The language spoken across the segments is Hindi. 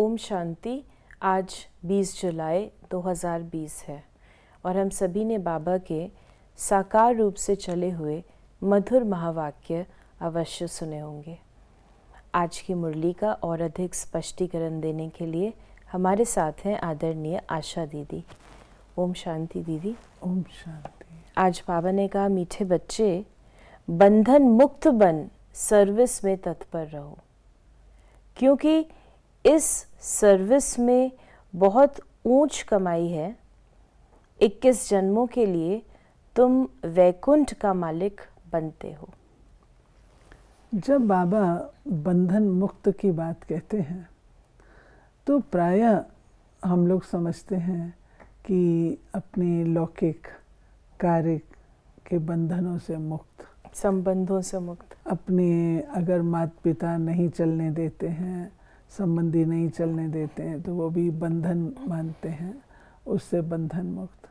ओम शांति। आज 20 जुलाई 2020 है और हम सभी ने बाबा के साकार रूप से चले हुए मधुर महावाक्य अवश्य सुने होंगे। आज की मुरली का और अधिक स्पष्टीकरण देने के लिए हमारे साथ हैं आदरणीय आशा दीदी। ओम शांति दीदी। ओम शांति। आज बाबा ने कहा, मीठे बच्चे, बंधन मुक्त बन सर्विस में तत्पर रहो, क्योंकि इस सर्विस में बहुत ऊंच कमाई है। 21 जन्मों के लिए तुम वैकुंठ का मालिक बनते हो। जब बाबा बंधन मुक्त की बात कहते हैं तो प्रायः हम लोग समझते हैं कि अपने लौकिक कार्य के बंधनों से मुक्त, संबंधों से मुक्त, अपने अगर माता पिता नहीं चलने देते हैं, संबंधी नहीं चलने देते हैं तो वो भी बंधन मानते हैं, उससे बंधन मुक्त।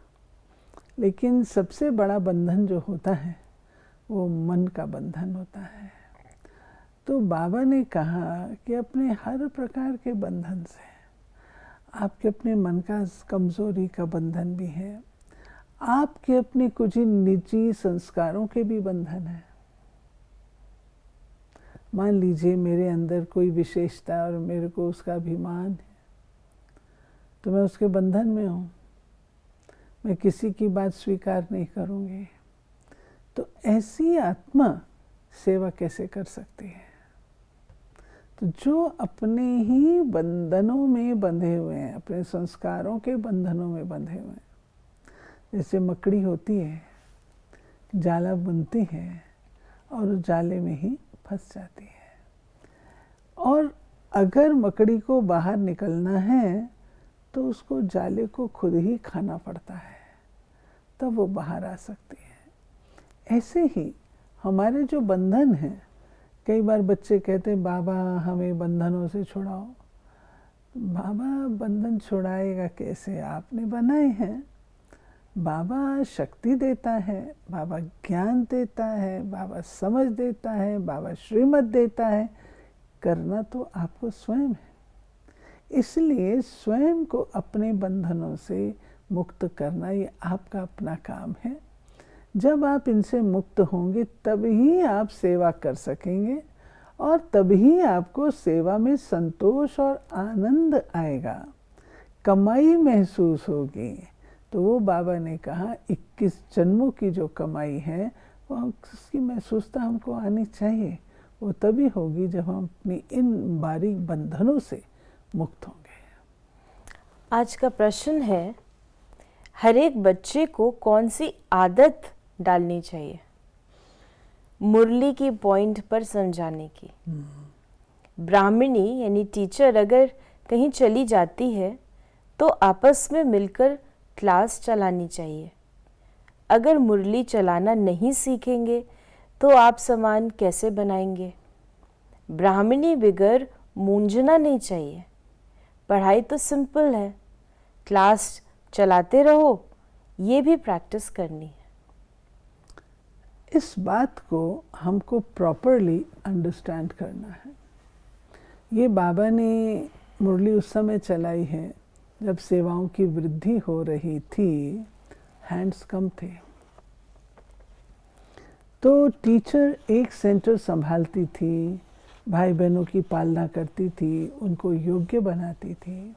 लेकिन सबसे बड़ा बंधन जो होता है वो मन का बंधन होता है। तो बाबा ने कहा कि अपने हर प्रकार के बंधन से, आपके अपने मन का कमज़ोरी का बंधन भी है, आपके अपने कुछ ही निजी संस्कारों के भी बंधन है। मान लीजिए मेरे अंदर कोई विशेषता और मेरे को उसका अभिमान है, तो मैं उसके बंधन में हूँ, मैं किसी की बात स्वीकार नहीं करूँगी। तो ऐसी आत्मा सेवा कैसे कर सकती है? तो जो अपने ही बंधनों में बंधे हुए हैं, अपने संस्कारों के बंधनों में बंधे हुए हैं, जैसे मकड़ी होती है, जाला बुनती है और उस जाले में ही फंस जाती है, और अगर मकड़ी को बाहर निकलना है तो उसको जाले को खुद ही खाना पड़ता है, तब वो बाहर आ सकती है। ऐसे ही हमारे जो बंधन हैं, कई बार बच्चे कहते हैं बाबा हमें बंधनों से छुड़ाओ। बाबा बंधन छुड़ाएगा कैसे? आपने बनाए हैं। बाबा शक्ति देता है, बाबा ज्ञान देता है, बाबा समझ देता है, बाबा श्रीमत देता है। करना तो आपको स्वयं है। इसलिए स्वयं को अपने बंधनों से मुक्त करना ये आपका अपना काम है। जब आप इनसे मुक्त होंगे तभी आप सेवा कर सकेंगे और तभी आपको सेवा में संतोष और आनंद आएगा, कमाई महसूस होगी। तो वो बाबा ने कहा 21 जन्मों की जो कमाई है वो उसकी महसूसता हमको आनी चाहिए। वो तभी होगी जब हम अपनी इन बारीक बंधनों से मुक्त होंगे। आज का प्रश्न है, हर एक बच्चे को कौन सी आदत डालनी चाहिए मुरली की पॉइंट पर समझाने की? ब्राह्मणी यानी टीचर अगर कहीं चली जाती है तो आपस में मिलकर क्लास चलानी चाहिए। अगर मुरली चलाना नहीं सीखेंगे तो आप सामान कैसे बनाएंगे? ब्राह्मणी बिगर मूंझना नहीं चाहिए। पढ़ाई तो सिंपल है, क्लास चलाते रहो, ये भी प्रैक्टिस करनी है। इस बात को हमको प्रॉपरली अंडरस्टैंड करना है। ये बाबा ने मुरली उस समय चलाई है जब सेवाओं की वृद्धि हो रही थी, हैंड्स कम थे। तो टीचर एक सेंटर संभालती थी, भाई बहनों की पालना करती थी, उनको योग्य बनाती थी,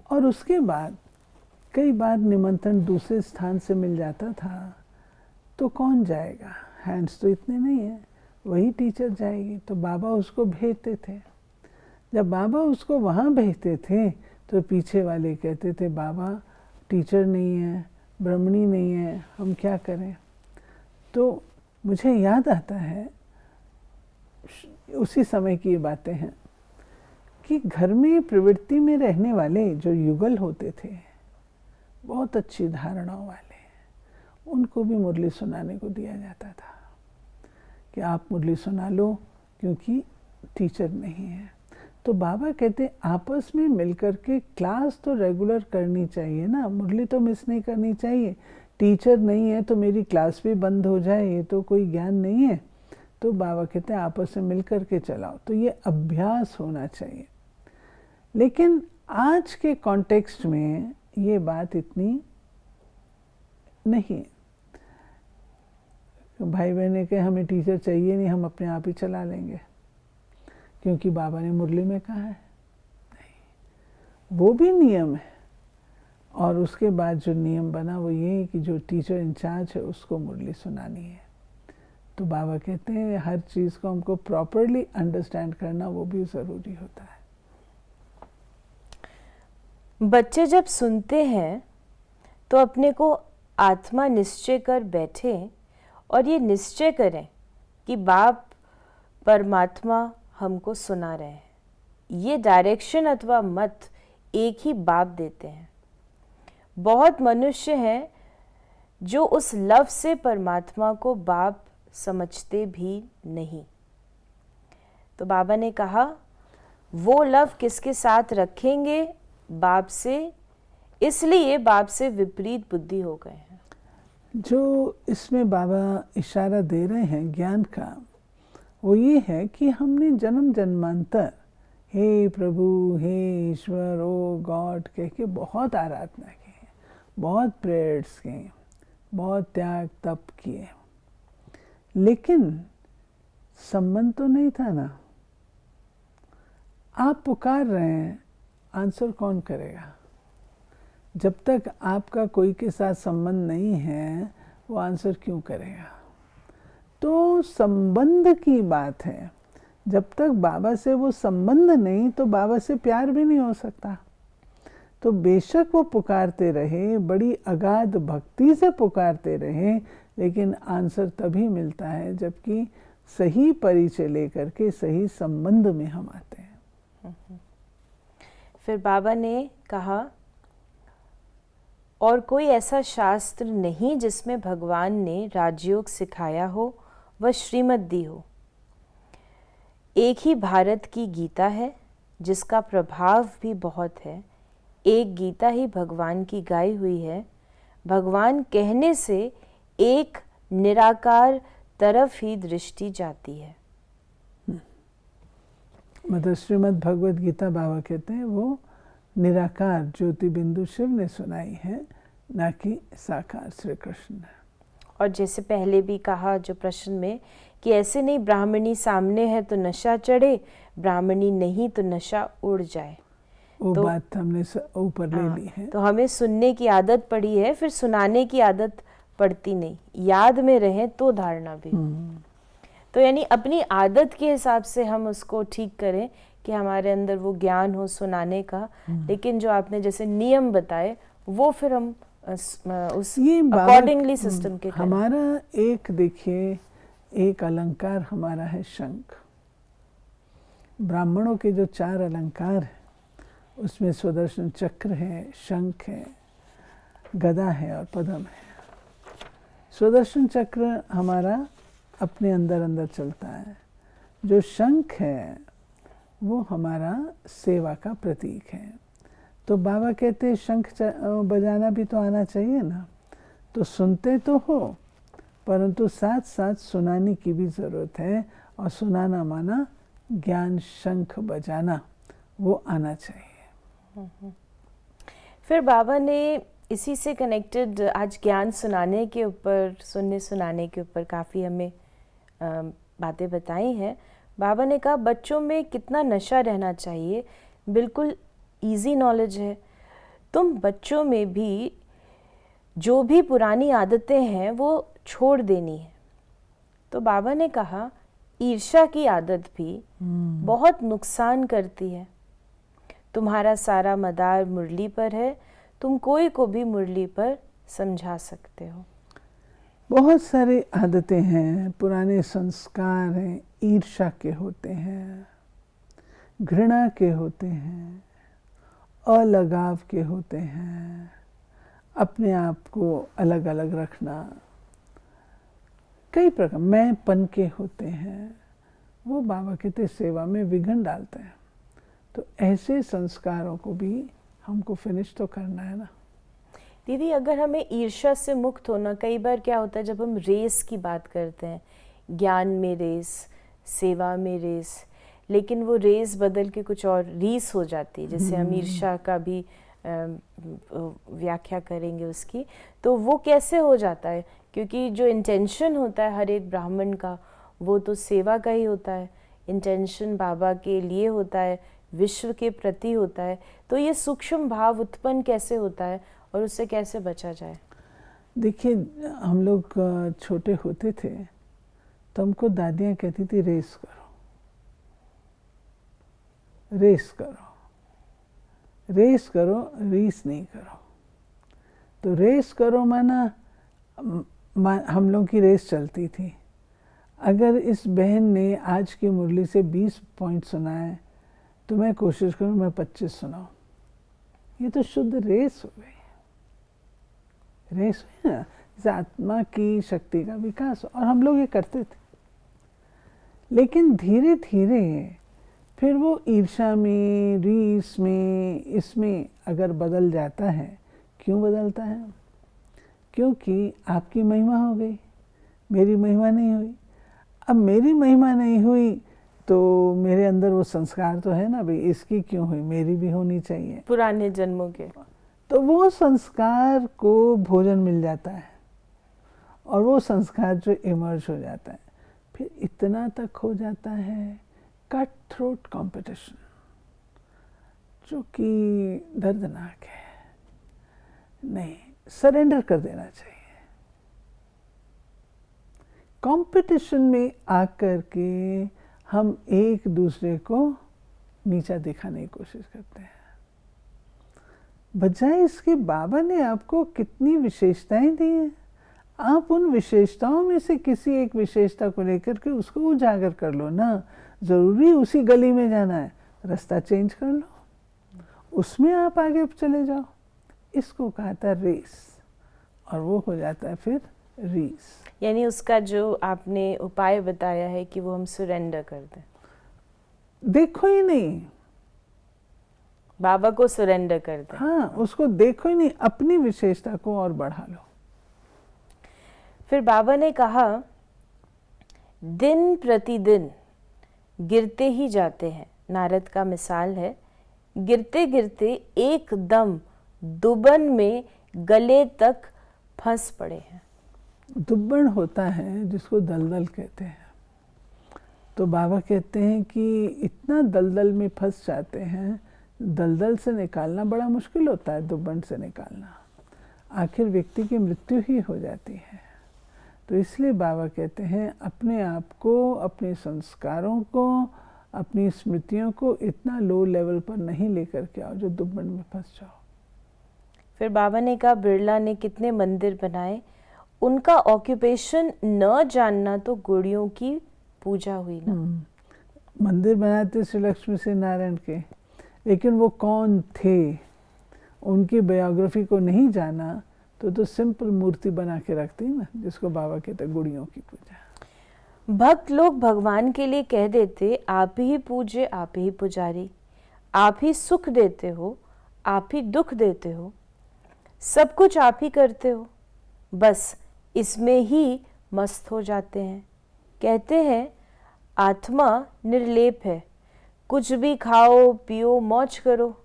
और उसके बाद कई बार निमंत्रण दूसरे स्थान से मिल जाता था तो कौन जाएगा? हैंड्स तो इतने नहीं हैं, वही टीचर जाएगी। तो बाबा उसको भेजते थे। जब बाबा उसको वहाँ भेजते थे तो पीछे वाले कहते थे बाबा टीचर नहीं है, ब्राह्मणी नहीं है, हम क्या करें? तो मुझे याद आता है, उसी समय की ये बातें हैं कि घर में प्रवृत्ति में रहने वाले जो युगल होते थे, बहुत अच्छी धारणाओं वाले, उनको भी मुरली सुनाने को दिया जाता था कि आप मुरली सुना लो क्योंकि टीचर नहीं है। तो बाबा कहते आपस में मिलकर के क्लास तो रेगुलर करनी चाहिए ना, मुरली तो मिस नहीं करनी चाहिए। टीचर नहीं है तो मेरी क्लास भी बंद हो जाए, ये तो कोई ज्ञान नहीं है। तो बाबा कहते हैं आपस में मिलकर के चलाओ। तो ये अभ्यास होना चाहिए। लेकिन आज के कॉन्टेक्स्ट में ये बात इतनी नहीं। भाई बहन के हमें टीचर चाहिए नहीं, हम अपने आप ही चला लेंगे क्योंकि बाबा ने मुरली में कहा है। नहीं, वो भी नियम है। और उसके बाद जो नियम बना वो ये है कि जो टीचर इंचार्ज है उसको मुरली सुनानी है। तो बाबा कहते हैं हर चीज़ को हमको प्रॉपरली अंडरस्टैंड करना वो भी ज़रूरी होता है। बच्चे जब सुनते हैं तो अपने को आत्मा निश्चय कर बैठे और ये निश्चय करें कि बाप परमात्मा हमको सुना रहे हैं। ये डायरेक्शन अथवा मत एक ही बाप देते हैं। बहुत मनुष्य हैं जो उस लव से परमात्मा को बाप समझते भी नहीं। तो बाबा ने कहा वो लव किसके साथ रखेंगे? बाप से, इसलिए बाप से विपरीत बुद्धि हो गए हैं। जो इसमें बाबा इशारा दे रहे हैं ज्ञान का, वो ये है कि हमने जन्म जन्मांतर हे प्रभु, हे ईश्वर, ओ गॉड कह के बहुत आराधना की, बहुत प्रेयर्स किए, बहुत त्याग तप किए, लेकिन संबंध तो नहीं था ना। आप पुकार रहे हैं, आंसर कौन करेगा? जब तक आपका कोई के साथ संबंध नहीं है वो आंसर क्यों करेगा? तो संबंध की बात है। जब तक बाबा से वो संबंध नहीं तो बाबा से प्यार भी नहीं हो सकता। तो बेशक वो पुकारते रहे, बड़ी अगाध भक्ति से पुकारते रहे, लेकिन आंसर तभी मिलता है जबकि सही परिचय लेकर के सही संबंध में हम आते हैं। फिर बाबा ने कहा और कोई ऐसा शास्त्र नहीं जिसमें भगवान ने राजयोग सिखाया हो व श्रीमत दी हो। एक ही भारत की गीता है जिसका प्रभाव भी बहुत है। एक गीता ही भगवान की गाई हुई है। भगवान कहने से एक निराकार तरफ ही दृष्टि जाती है। मतलब श्रीमद् भगवद गीता बाबा कहते हैं वो निराकार ज्योति बिंदु शिव ने सुनाई है, ना कि साकार श्री कृष्ण ने। और जैसे पहले भी कहा जो प्रश्न में कि ऐसे नहीं ब्राह्मणी सामने है तो नशा चढ़े, ब्राह्मणी नहीं तो नशा उड़ जाए। वो तो बात हमने ऊपर ले ली है। तो हमें सुनने की आदत पड़ी है, फिर सुनाने की आदत पड़ती नहीं। याद में रहे तो धारणा भी। तो यानी अपनी आदत के हिसाब से हम उसको ठीक करें कि हमारे अंदर वो ज्ञान हो सुनाने का। लेकिन जो आपने जैसे नियम बताए वो फिर हम उस अकॉर्डिंगली सिस्टम के करें। हमारा एक देखिए, एक अलंकार हमारा है शंख। ब्राह्मणों के जो 4 अलंकार हैं उसमें सुदर्शन चक्र है, शंख है, गदा है और पद्म है। सुदर्शन चक्र हमारा अपने अंदर अंदर चलता है। जो शंख है वो हमारा सेवा का प्रतीक है। तो बाबा कहते हैं शंख बजाना भी तो आना चाहिए ना। तो सुनते तो हो परंतु साथ साथ सुनाने की भी ज़रूरत है। और सुनाना माना ज्ञान शंख बजाना, वो आना चाहिए। फिर बाबा ने इसी से कनेक्टेड आज ज्ञान सुनाने के ऊपर, सुनने सुनाने के ऊपर काफ़ी हमें बातें बताई हैं। बाबा ने कहा बच्चों में कितना नशा रहना चाहिए, बिल्कुल इजी नॉलेज है। तुम बच्चों में भी जो भी पुरानी आदतें हैं वो छोड़ देनी है। तो बाबा ने कहा ईर्ष्या की आदत भी बहुत नुकसान करती है। तुम्हारा सारा मदार मुरली पर है, तुम कोई को भी मुरली पर समझा सकते हो। बहुत सारी आदतें हैं, पुराने संस्कार हैं, ईर्ष्या के होते हैं, घृणा के होते हैं, अलगाव के होते हैं, अपने आप को अलग अलग रखना, कई प्रकार मैंपन के होते हैं। वो बाबा कहते सेवा में विघ्न डालते हैं। तो ऐसे संस्कारों को भी हमको फिनिश तो करना है ना। दीदी अगर हमें ईर्ष्या से मुक्त होना, कई बार क्या होता है जब हम रेस की बात करते हैं, ज्ञान में रेस, सेवा में रेस, लेकिन वो रेस बदल के कुछ और रीस हो जाती है, जैसे हम ईर्ष्या का भी व्याख्या करेंगे उसकी। तो वो कैसे हो जाता है? क्योंकि जो इंटेंशन होता है हर एक ब्राह्मण का, वो तो सेवा का ही होता है, इंटेंशन बाबा के लिए होता है, विश्व के प्रति होता है। तो ये सूक्ष्म भाव उत्पन्न कैसे होता है और उससे कैसे बचा जाए? देखिए, हम लोग छोटे होते थे तो हमको दादियाँ कहती थी रेस करो, रेस करो, रेस करो, रीस नहीं करो। तो रेस करो माना हम लोग की रेस चलती थी। अगर इस बहन ने आज की मुरली से 20 पॉइंट सुनाए तो मैं कोशिश करूँ मैं 25 सुनाऊं। ये तो शुद्ध रेस हो गई, रेस हुई ना, जैसे आत्मा की शक्ति का विकास। और हम लोग ये करते थे, लेकिन धीरे धीरे फिर वो ईर्ष्या में, रीस में, इसमें अगर बदल जाता है। क्यों बदलता है? क्योंकि आपकी महिमा हो गई, मेरी महिमा नहीं हुई। अब मेरी महिमा नहीं हुई तो मेरे अंदर वो संस्कार तो है ना भाई, इसकी क्यों हुई, मेरी भी होनी चाहिए, पुराने जन्मों के। तो वो संस्कार को भोजन मिल जाता है और वो संस्कार जो इमर्ज हो जाता है, फिर इतना तक हो जाता है कट थ्रोट कंपटीशन, जो कि दर्दनाक है। नहीं, सरेंडर कर देना चाहिए। कंपटीशन में आकर के हम एक दूसरे को नीचा दिखाने की कोशिश करते हैं, बजाय इसके बाबा ने आपको कितनी विशेषताएं दी हैं। आप उन विशेषताओं में से किसी एक विशेषता को लेकर के उसको उजागर कर लो ना। ज़रूरी उसी गली में जाना है, रास्ता चेंज कर लो, उसमें आप आगे चले जाओ। इसको कहा था रेस, और वो हो जाता है फिर रीस। यानी उसका जो आपने उपाय बताया है कि वो हम सरेंडर कर दें, देखो ही नहीं, बाबा को सरेंडर कर दें। हाँ, उसको देखो ही नहीं, अपनी विशेषता को और बढ़ा लो। फिर बाबा ने कहा, दिन प्रतिदिन गिरते ही जाते हैं। नारद का मिसाल है, गिरते गिरते एकदम दुबन में गले तक फंस पड़े हैं। दुब्बन होता है जिसको दलदल कहते हैं। तो बाबा कहते हैं कि इतना दलदल में फंस जाते हैं, दलदल से निकालना बड़ा मुश्किल होता है, दुब्बन से निकालना, आखिर व्यक्ति की मृत्यु ही हो जाती है। तो इसलिए बाबा कहते हैं अपने आप को, अपने संस्कारों को, अपनी स्मृतियों को इतना लो लेवल पर नहीं लेकर के आओ जो दुब्बन में फंस जाओ। फिर बाबा ने कहा, बिरला ने कितने मंदिर बनाए, उनका ऑक्यूपेशन न जानना तो गुड़ियों की पूजा हुई ना। मंदिर बनाते श्री लक्ष्मी से नारायण के, लेकिन वो कौन थे, उनकी बायोग्राफी को नहीं जाना तो सिंपल मूर्ति बना के रखती ना, जिसको बाबा कहते गुड़ियों की पूजा। भक्त लोग भगवान के लिए कह देते, आप ही पूज्य, आप ही पुजारी, आप ही सुख देते हो, आप ही दुख देते हो, सब कुछ आप ही करते हो, बस इसमें ही मस्त हो जाते हैं। कहते हैं आत्मा निर्लेप है, कुछ भी खाओ पियो मौज करो,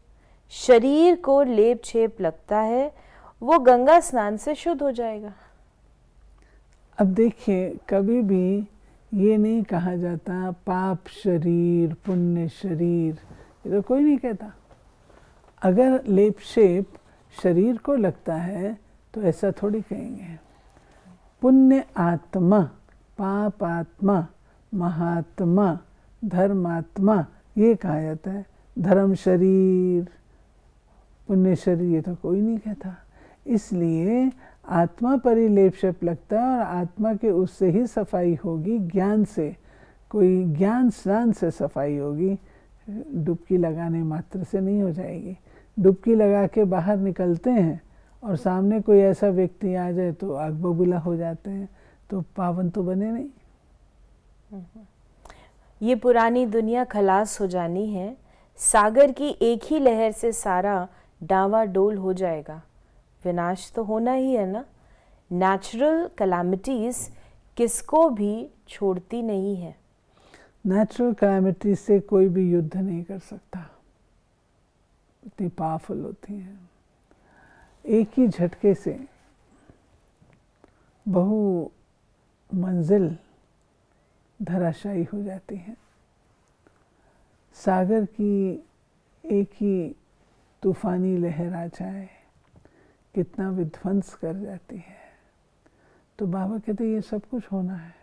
शरीर को लेप छेप लगता है, वो गंगा स्नान से शुद्ध हो जाएगा। अब देखिए, कभी भी ये नहीं कहा जाता पाप शरीर पुण्य शरीर, ये तो कोई नहीं कहता। अगर लेप शेप शरीर को लगता है तो ऐसा थोड़ी कहेंगे। पुण्य आत्मा, पाप आत्मा, महात्मा, धर्मात्मा, ये कहा जाता है। धर्म शरीर, पुण्य शरीर, ये तो कोई नहीं कहता। इसलिए आत्मा पर ही लेप शेप लगता है, और आत्मा के उससे ही सफाई होगी, ज्ञान से, कोई ज्ञान स्नान से सफाई होगी, डुबकी लगाने मात्र से नहीं हो जाएगी। डुबकी लगा के बाहर निकलते हैं और सामने कोई ऐसा व्यक्ति आ जाए तो आग बबूला हो जाते हैं, तो पावन तो बने नहीं। ये पुरानी दुनिया खलास हो जानी है, सागर की एक ही लहर से सारा डावाडोल हो जाएगा। विनाश तो होना ही है ना। नेचुरल कैलामिटीज किसको भी छोड़ती नहीं है। नेचुरल कैलेमिटी से कोई भी युद्ध नहीं कर सकता, इतनी पावरफुल होती हैं। एक ही झटके से बहु मंजिल धराशायी हो जाती हैं। सागर की एक ही तूफानी लहर आ जाए कितना विध्वंस कर जाती है। तो बाबा कहते ये सब कुछ होना है,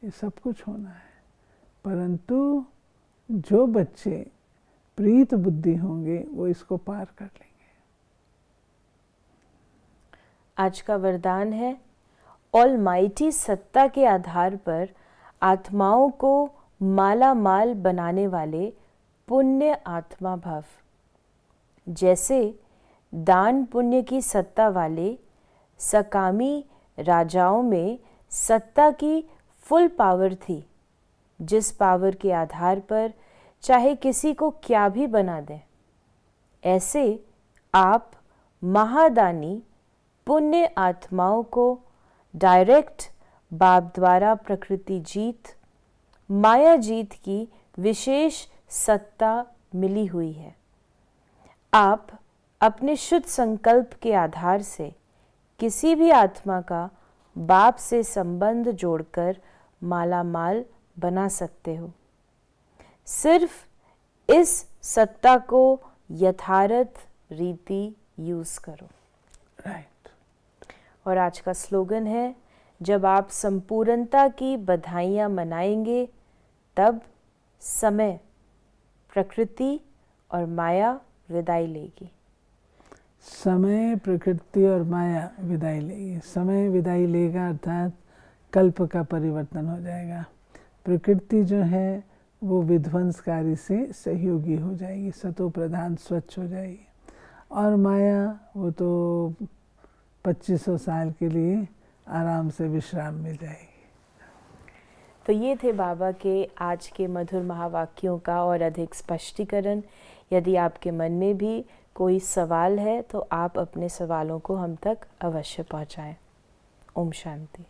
ये सब कुछ होना है, परंतु जो बच्चे प्रीत बुद्धि होंगे वो इसको पार कर लेंगे। आज का वरदान है, ऑलमाइटी सत्ता के आधार पर आत्माओं को माला माल बनाने वाले पुण्य आत्मा भव। जैसे दान पुण्य की सत्ता वाले सकामी राजाओं में सत्ता की फुल पावर थी, जिस पावर के आधार पर चाहे किसी को क्या भी बना दें, ऐसे आप महादानी पुण्य आत्माओं को डायरेक्ट बाप द्वारा प्रकृति जीत, माया जीत की विशेष सत्ता मिली हुई है। आप अपने शुद्ध संकल्प के आधार से किसी भी आत्मा का बाप से संबंध जोड़कर माला माल बना सकते हो। सिर्फ इस सत्ता को यथार्थ रीति यूज करो। राइट। और आज का स्लोगन है, जब आप संपूर्णता की बधाइयाँ मनाएंगे, तब समय, प्रकृति और माया विदाई लेगी। समय, प्रकृति और माया विदाई लेगी। समय विदाई लेगा अर्थात कल्प का परिवर्तन हो जाएगा। प्रकृति जो है वो विध्वंसकारी से सहयोगी हो जाएगी, सतो प्रधान स्वच्छ हो जाएगी। और माया वो तो 2500 साल के लिए आराम से विश्राम मिल जाएगी। तो ये थे बाबा के आज के मधुर महावाक्यों का और अधिक स्पष्टीकरण। यदि आपके मन में भी कोई सवाल है तो आप अपने सवालों को हम तक अवश्य पहुंचाएं। ओम शांति।